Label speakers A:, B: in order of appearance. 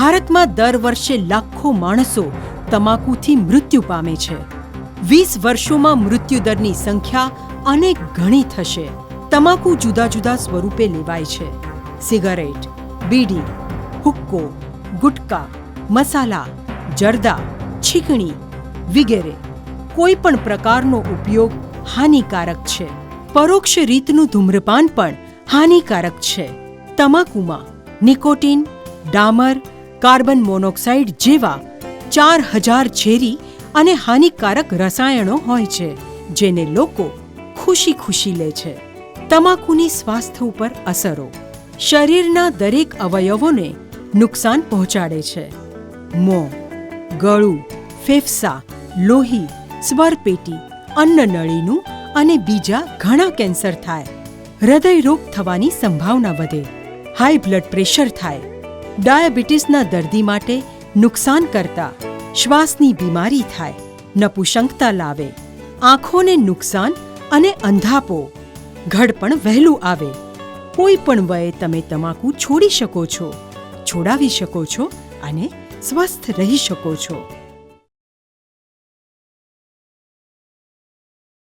A: ભારતમાં દર વર્ષે લાખો માણસો તમાકુથી મૃત્યુ પામે છે. 20 વર્ષોમાં મૃત્યુદરની સંખ્યા અનેક ગણી થશે. તમાકુ જુદા જુદા સ્વરૂપે લેવાય છે. સિગારેટ, બીડી, હુક્કો, ગુટકા, મસાલા, જરદા, છીકણી વગેરે કોઈ પણ પ્રકારનો ઉપયોગ હાનિકારક છે. પરોક્ષ રીતનું ધૂમ્રપાન પણ હાનિકારક છે. તમાકુમાં નિકોટીન, ડામર, કાર્બન મોનોક્સાઇડ જેવા 4000 ઝેરી અને હાનિકારક રસાયણો હોય છે, જેને લોકો ખુશી ખુશી લે છે. તમાકુની સ્વાસ્થ્ય ઉપર અસરો. શરીરના દરેક અવયવોને નુકસાન પહોંચાડે છે. મોં, ગળું, ફેફસા, લોહી, સ્વરપેટી, અન્નનળીનું અને બીજા ઘણા કેન્સર થાય. હૃદયરોગ થવાની સંભાવના વધે. હાઈ બ્લડ પ્રેશર થાય. ડાયાબિટીસના દર્દી માટે નુકસાન કરતા શ્વાસની બીમારી થાય. નપુંસકતા લાવે. આંખોને નુકસાન અને અંધાપો. ઘડપણ વહેલું આવે. કોઈ પણ વયે તમે તમાકુ છોડી શકો છો, છોડાવી શકો છો અને સ્વસ્થ રહી શકો છો.